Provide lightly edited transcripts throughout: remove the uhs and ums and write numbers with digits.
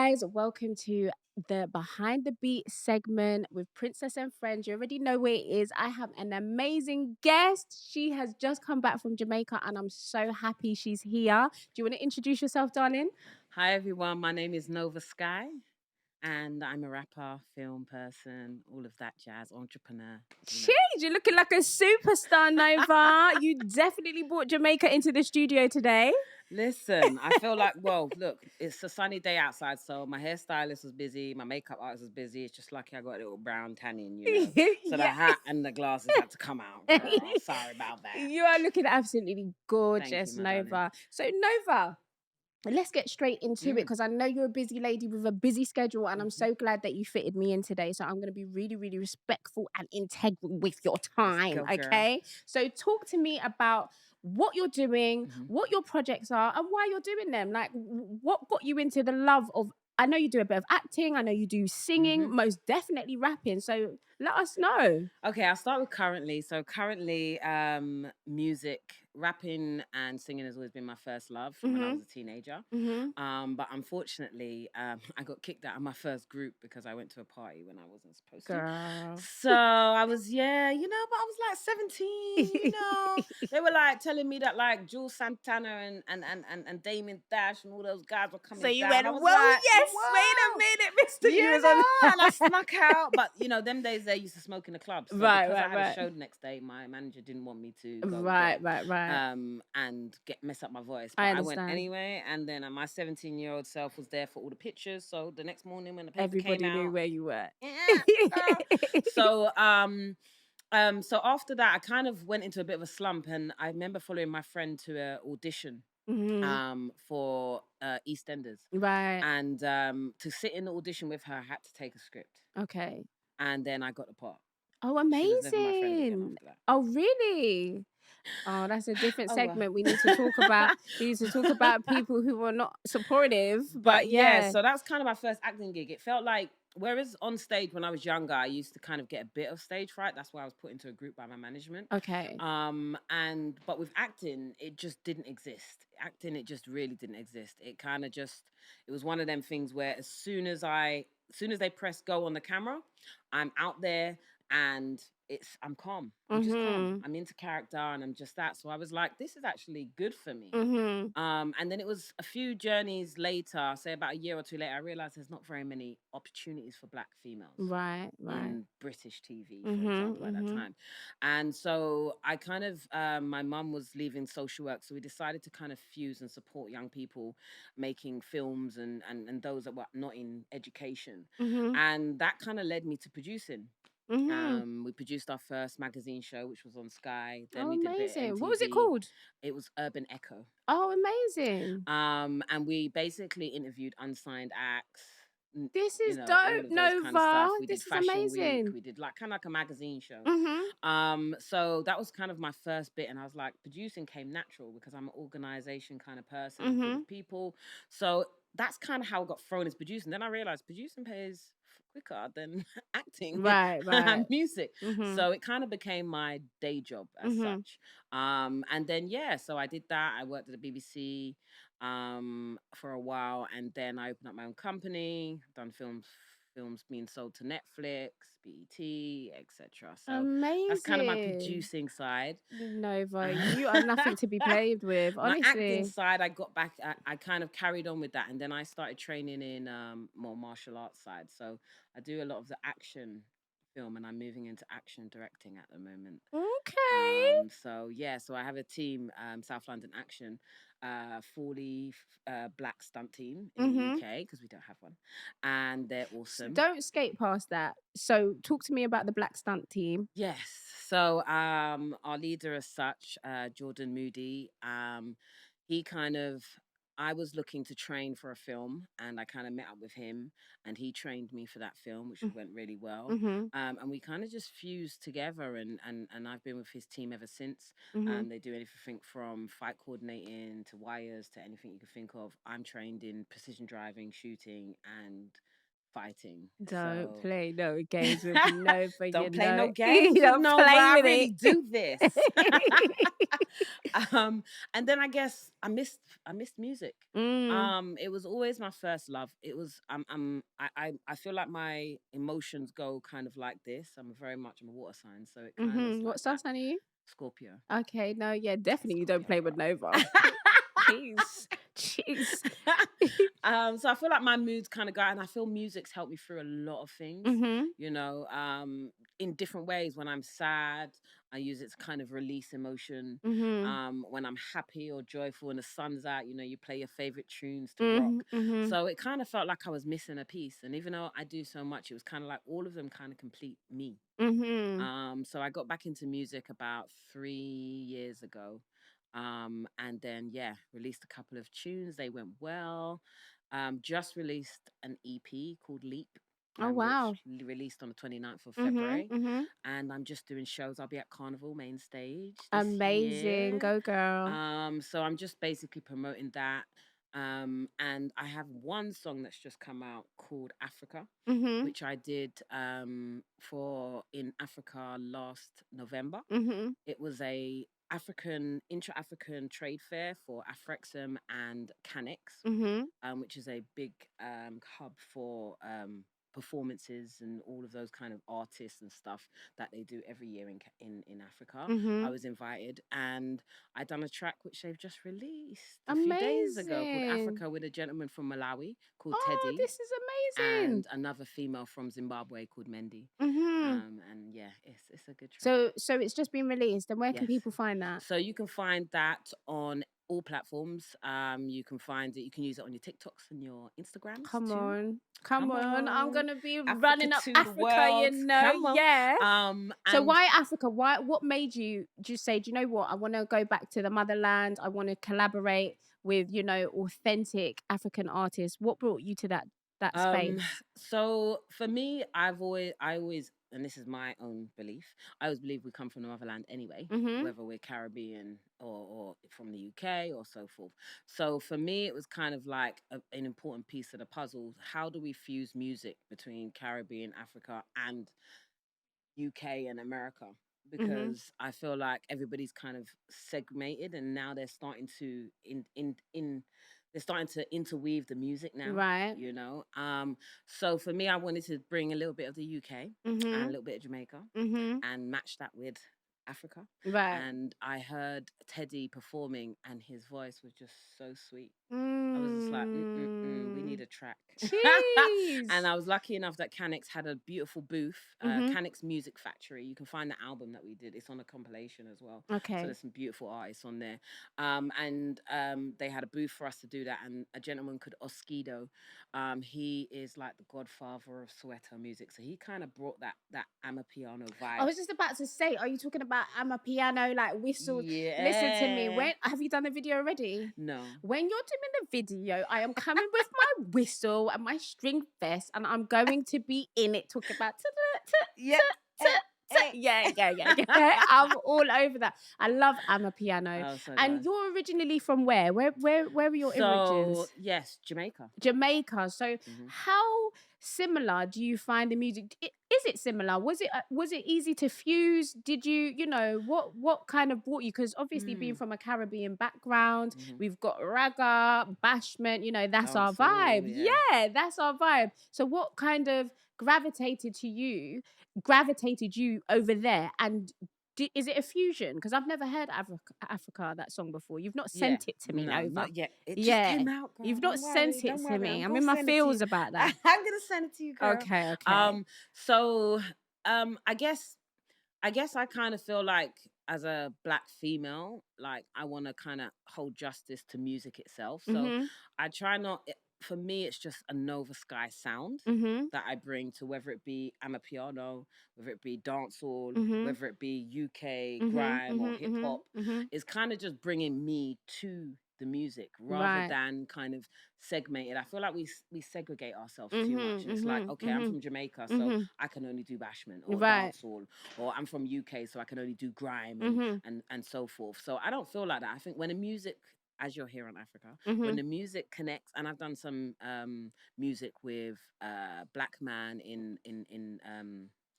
guys, welcome to the Behind the Beat segment with Princess and Friends. You already know where it is. I have an amazing guest. She has just come back from Jamaica and I'm so happy she's here. Do you want to introduce yourself, darling? Hi everyone, my name is Nova Skyi and I'm a rapper, film person, all of that jazz, entrepreneur, you know. Jeez, you're looking like a superstar, Nova. You definitely brought Jamaica into the studio today. Listen, I feel like, well, look, it's a sunny day outside, so my hairstylist was busy, my makeup artist was busy. It's just lucky I got a little brown tanning, you know. So the Yeah. hat and the glasses had to come out, girl. Sorry about that. You are looking absolutely Thank you, gorgeous, my darling. Nova. So, Nova, let's get straight into it Mm. because I know you're a busy lady with a busy schedule, and I'm Mhm. so glad that you fitted me in today. So, I'm going to be really, really respectful and integral with your Let's time. go, girl. Okay. So, talk to me about what you're doing, Mhm. what your projects are, and why you're doing them. Like, what got you into the love of? I know you do a bit of acting. I know you do singing, Mhm. most definitely rapping. So, let us know. Okay, I'll start with currently. So currently, music, rapping and singing has always been my first love from when I Mhm. was a teenager. Mhm. But unfortunately, I got kicked out of my first group because I went to a party when I wasn't supposed to. Girl. So I was, yeah, but I was like 17. They were like telling me that like Jules Santana and Damien Dash and all those guys were So coming you down. went, I was well, like, yes, wait a whoa. minute, mister. You was on. And I snuck out. But them days they used to smoke in the clubs. So Right, because I right, had a right. show the next day, my manager didn't want me to go Right, there, right, right. and mess up my voice. But I I went understand. anyway. And then my 17-year-old self was there for all the pictures. So the next morning when the paper came Everybody knew out, where you were. yeah, girl. So so after that, I kind of went into a bit of a slump, and I remember following my friend to an audition Mhm. for EastEnders, Right. and to sit in the audition with her, I had to take a script, Okay. and then I got the part. Oh, She was never my friend again amazing. after that. Oh, really? Oh, that's a different Oh well. segment. We need to talk about. We need to talk about people who are not supportive. But But yeah, yeah. so that's kind of my first acting gig. It felt like, whereas on stage when I was younger, I used to kind of get a bit of stage fright. That's why I was put into a group by my management. Okay. But with acting, it just didn't exist. Acting, it just really didn't exist. It kind of just, it was one of them things where as soon as they press go on the camera, I'm out there and I'm calm. I'm just calm. Mhm. I'm into character and I'm just that. So I was like, this is actually good for me. Mhm. And then it was a few journeys later, say about a year or two later, I realized there's not very many opportunities for black females Right. Right. in British TV, for Mhm. example, at that Mhm. time. And so I kind of, my mum was leaving social work. So we decided to kind of fuse and support young people making films and those that were not in education. Mhm. And that kind of led me to producing. Mhm. We produced our first magazine show, which was on Sky. Then Oh, we did a bit of amazing. What was it MTV. called? It was Urban Echo. Oh, amazing. And we basically interviewed unsigned acts, This is all dope, of those kind of Nova. stuff. We did This is Fashion Week. amazing. We did like kind of like a magazine show. Mhm. So that was kind of my first bit, and I was like, producing came natural because I'm an organization kind of person. I'm good Mhm. with people, so that's kind of how I got thrown as producing. Then I realized producing pays quicker than acting Right, and right. music, Mhm. so it kind of became my day job as Mhm. such. And then yeah, so I did that. I worked at the BBC for a while, and then I opened up my own company, done films being sold to Netflix, BET, etc. So that's kind of my Amazing. producing side. Nova, you are nothing to be played with, My acting honestly. side, I got back. I kind of carried on with that, and then I started training in more martial arts side. So I do a lot of the action film, and I'm moving into action directing at the moment. Okay. So yeah, so I have a team, South London Action, fully black stunt team in the Mhm. UK because we don't have one, and they're awesome. Don't skate past that. So, talk to me about the Black Stunt team. Yes. So our leader as such, Jordan Moody, he kind of I was looking to train for a film and I kind of met up with him and he trained me for that film, which went really well. Mhm. And we kind of just fused together and I've been with his team ever since. Mhm. They do anything from fight coordinating to wires to anything you can think of. I'm trained in precision driving, shooting and fighting. Don't So play no games with Nova, don't you play no know. games You with don't Nova. play I with really it. do this. um, and then I guess I missed music. Mm. It was always my first love. It was I feel like my emotions go kind of like this. I'm a water sign, so it kind of What like star that. sign are you? Scorpio. Okay, no, yeah, definitely you don't Scorpio play with girl. Nova. Jeez. Jeez. So I feel like my moods kind of go, and I feel music's helped me through a lot of things, Mhm. you know, in different ways. When I'm sad, I use it to kind of release emotion. Mhm. When I'm happy or joyful and the sun's out, you play your favorite tunes to rock. Mhm. Mhm. So it kind of felt like I was missing a piece. And even though I do so much, it was kind of like all of them kind of complete me. Mhm. So I got back into music about 3 years ago. And then yeah, released a couple of tunes. They went well. Just released an EP called Leap, Oh which wow. released on the 29th of Mhm. February. Mhm. And I'm just doing shows. I'll be at Carnival main stage this Amazing. year. Go girl. So I'm just basically promoting that. And I have one song that's just come out called Africa, Mhm. which I did for in Africa last November. Mhm. It was a African intra-African trade fair for Afrexim and Canex, Mhm. which is a big hub for performances and all of those kind of artists and stuff that they do every year in Africa. I Mhm. was invited, and I done a track which they've just released a few days ago called Amazing. Africa, with a gentleman from Malawi called Oh, Teddy, this is amazing. and another female from Zimbabwe called Mendy. Mhm. And yeah, it's a good track. So it's just been released, and where can Yes. people find that? So you can find that on all platforms. You can find it. You can use it on your TikToks and your Instagrams Come too. on. Come Come on. I'm on, gonna be Africa running up to the Africa, you world. know. Come on. Yeah. So And why Africa? Why what made you just say, do you know what? I want to go back to the motherland. I want to collaborate with, authentic African artists. What brought you to that Um, space? so for me, I always, and this is my own belief, I always believe we come from the motherland anyway, Mhm. whether we're Caribbean or from the UK or so forth. So for me, it was kind of like an important piece of the puzzle. How do we fuse music between Caribbean, Africa, and UK and America? Mhm. Because I feel like everybody's kind of segmented, and now they're starting to they're starting to interweave the music now. Right. You know, so for me, I wanted to bring a little bit of the UK and a Mhm. little bit of Jamaica, Mhm. and match that with Africa. Right. And I heard Teddy performing, and his voice was just so sweet. I was just like, we need Mm. a track. And Jeez. I was lucky enough that Canex had a beautiful booth, Mhm. Canex Music Factory. You can find the album that we did. It's on a compilation as well. So Okay. there's some beautiful artists on there. And They had a booth for us to do that. And a gentleman called Oskido, he is like the godfather of Soweto music. So he kind of brought that Amapiano I vibe. was just about to say, are you talking about I'm a piano, like whistle? Listen to me. Yeah. When have you done the video already? No. When you're doing the video, I am coming with my whistle and my string vest, and I'm going to be in it talking about Yeah. Eh, eh. yeah. I'm all over that. I love I'm a piano. Oh, so do And I. you're originally from where? Where were your So origins? yes, Jamaica. Jamaica. So Hmm. how similar do you find the music? Is it similar? Was it easy to fuse? Did what kind of brought you? Because obviously being Mm. from a Caribbean background, Hmm. we've got ragga, bashment. That's our Dancehall, vibe. yeah. Yeah, that's our vibe. So what kind of gravitated you over there, and is it a fusion? Because I've never heard Africa, that song before. You've not Yeah. sent it to me, No, Nova. not yet. It just Yeah, came out, girl. you've not Don't sent worry. it Don't to worry. me. I'm I'm gonna in my send it to feels you. about I'm that. gonna send it to you, girl. Okay, okay. So I guess I kind of feel like, as a black female, like I want to kind of hold justice to music itself. So Mhm. I try not. For me, it's just a Nova Skyi sound Mhm. that I bring to, whether it be amapiano, whether it be dancehall, Mhm. whether it be UK Mhm. grime or Mhm. hip hop. Mhm. Mhm. It's kind of just bringing me to the music rather Right. than kind of segmented. I feel like we segregate ourselves too much, Mhm. and it's like, Mhm. okay, I'm Mhm. from Jamaica, so Mhm. I can only do bashment or Right. dancehall, or I'm from UK, so I can only do grime and Mhm. and so forth. So I don't feel like that. I think when a music as you're here in Africa, when Mhm. the music connects, and I've done some music with Black Man in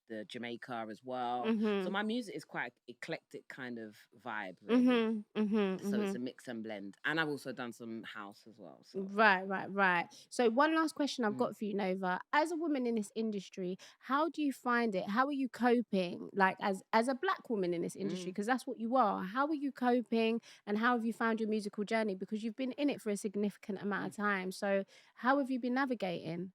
the Jamaica as well. So Mhm. my music is quite eclectic kind of vibe, really. Mhm. Mhm. So it's a Mhm. mix and blend, and I've also done some house as well. So Right, right, right. So one last question I've mm, got for you, Nova. As a woman in this industry, how do you find it? How are you coping? Like as a black woman in this industry, mm, because that's what you are. How are you coping and how have you found your musical journey? Because you've been in it for a significant amount mm. of time. So how have you been navigating?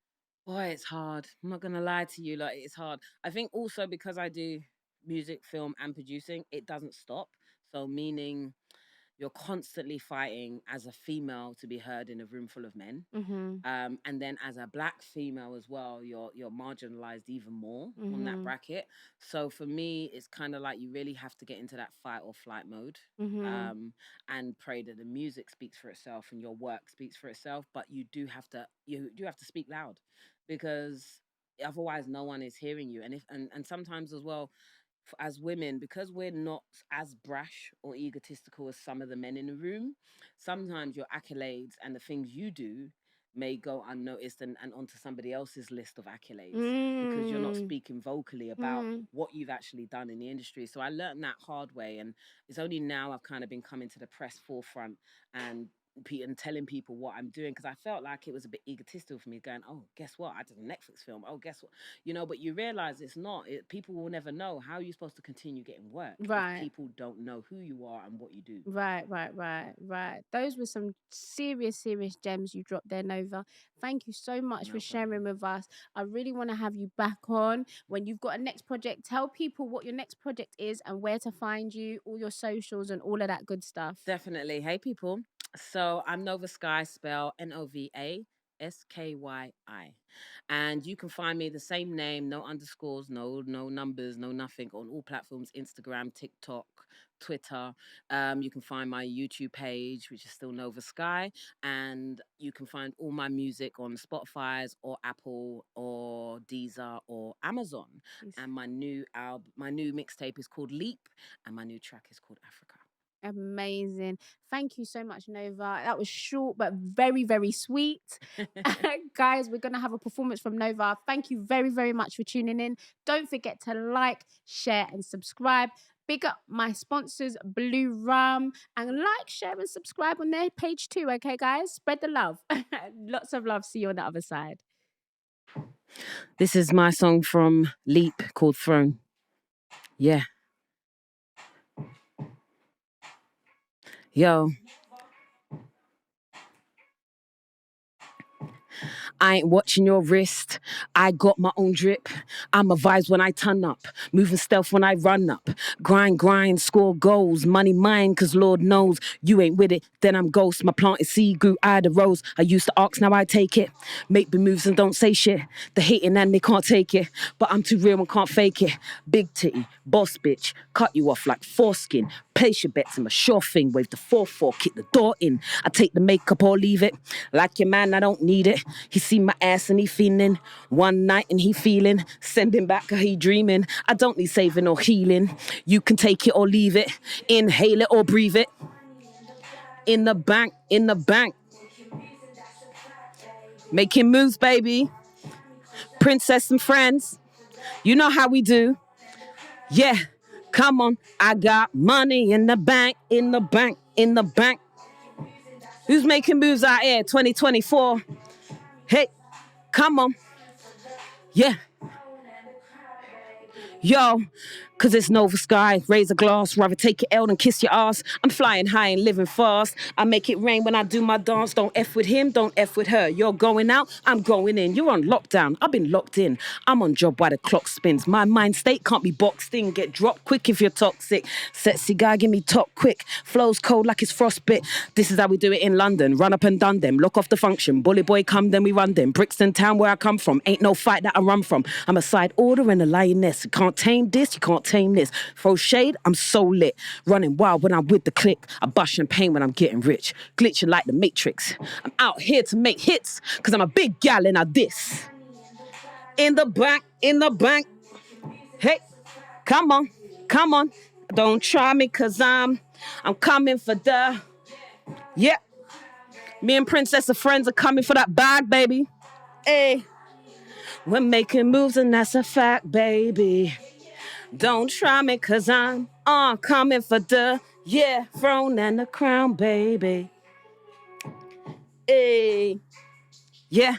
Boy, it's hard. I'm not gonna lie to you, like it's hard. I think also because I do music, film, and producing, it doesn't stop. So meaning you're constantly fighting as a female to be heard in a room full of men. Mhm. And then as a black female as well, you're marginalized even more on that Mhm. bracket. So for me, it's kind of like you really have to get into that fight or flight mode. Mhm. Um, and pray that the music speaks for itself and your work speaks for itself. But you do have to speak loud, because otherwise no one is hearing you. And sometimes as well, as women, because we're not as brash or egotistical as some of the men in the room, sometimes your accolades and the things you do may go unnoticed and onto somebody else's list of accolades, because you're not Mm. speaking vocally about Mm. what you've actually done in the industry. So I learned that hard way, and it's only now I've kind of been coming to the press forefront and and telling people what I'm doing, because I felt like it was a bit egotistical for me, going, oh, guess what, I did a Netflix film, oh, guess what, but you realize it's not. People will never know. How are you supposed to continue getting work if Right. people don't know who you are and what you do? Right, right, right, right. Those were some serious, serious gems you dropped there, Nova. Thank you so much for No sharing problem. with us. I really want to have you back on when you've got a next project. Tell people what your next project is and where to find you, all your socials and all of that good stuff. Definitely. Hey, people. So I'm Nova Skyi, spell Novasky. And you can find me the same name, no underscores, no numbers, no nothing, on all platforms: Instagram, TikTok, Twitter. You can find my YouTube page, which is still Nova Skyi. And you can find all my music on Spotify's or Apple or Deezer or Amazon. Yes. And my new mixtape is called Leap, and my new track is called Africa. Amazing. Thank you so much, Nova. That was short but very, very sweet. Guys, we're going to have a performance from Nova. Thank you very, very much for tuning in. Don't forget to like, share, and subscribe. Big up my sponsors, Blue Rum, and like, share, and subscribe on their page too. Okay, guys? Spread the love. Lots of love. See you on the other side. This is my song from Leap called Throne. Yeah. Yo, I ain't watching your wrist. I got my own drip. I'm a vibes when I turn up. Moving stealth when I run up. Grind, score goals. Money mine, cause Lord knows you ain't with it. Then I'm ghost. My planted seed grew out of rose. I used to ask, now I take it. Make big moves and don't say shit. The hating and they can't take it. But I'm too real and can't fake it. Big titty, boss bitch. Cut you off like foreskin. Place your bets, I'm a sure thing. Wave the 4-4, kick the door in. I take the makeup or leave it. Like your man, I don't need it. He see my ass and he feeling. One night and he feeling. Send him back, he dreaming. I don't need saving or healing. You can take it or leave it. Inhale it or breathe it. In the bank, in the bank. Making moves, baby. Princess and friends. You know how we do. Yeah, come on. I got money in the bank, in the bank, in the bank. Who's making moves out here? 2024. Hey, come on. Yeah. Yo, cause it's Nova Skyi, raise a glass, rather take your L than kiss your ass. I'm flying high and living fast. I make it rain when I do my dance. Don't F with him, don't F with her. You're going out, I'm going in. You're on lockdown, I've been locked in. I'm on job while the clock spins. My mind state can't be boxed in. Get dropped quick if you're toxic. Sexy guy, give me top quick. Flows cold like it's frostbit. This is how we do it in London. Run up and done them. Lock off the function. Bully boy come, then we run them. Brixton town where I come from. Ain't no fight that I run from. I'm a side order and a lioness. You can't tame this, you can't tame this. Throw shade, I'm so lit. Running wild when I'm with the click. I bust champagne when I'm getting rich. Glitching like the Matrix. I'm out here to make hits, cause I'm a big gal and I diss. In the bank, in the bank. Hey, come on, come on. Don't try me cause I'm coming for the Yeah, me and Princess and friends are coming for that bag, baby. Hey, we're making moves and that's a fact, baby. Don't try me cause I'm coming for the throne and the crown, baby. Hey, yeah,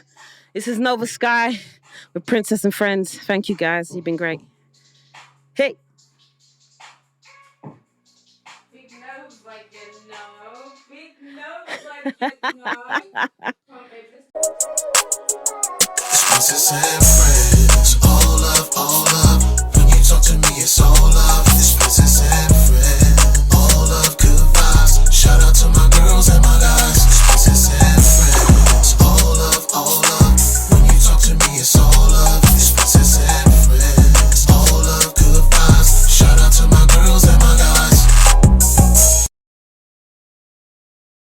this is Nova Skyi with Princess and friends. Thank you guys, you've been great. Hey. Big nose like you know. Big nose like you know. Princess and friends.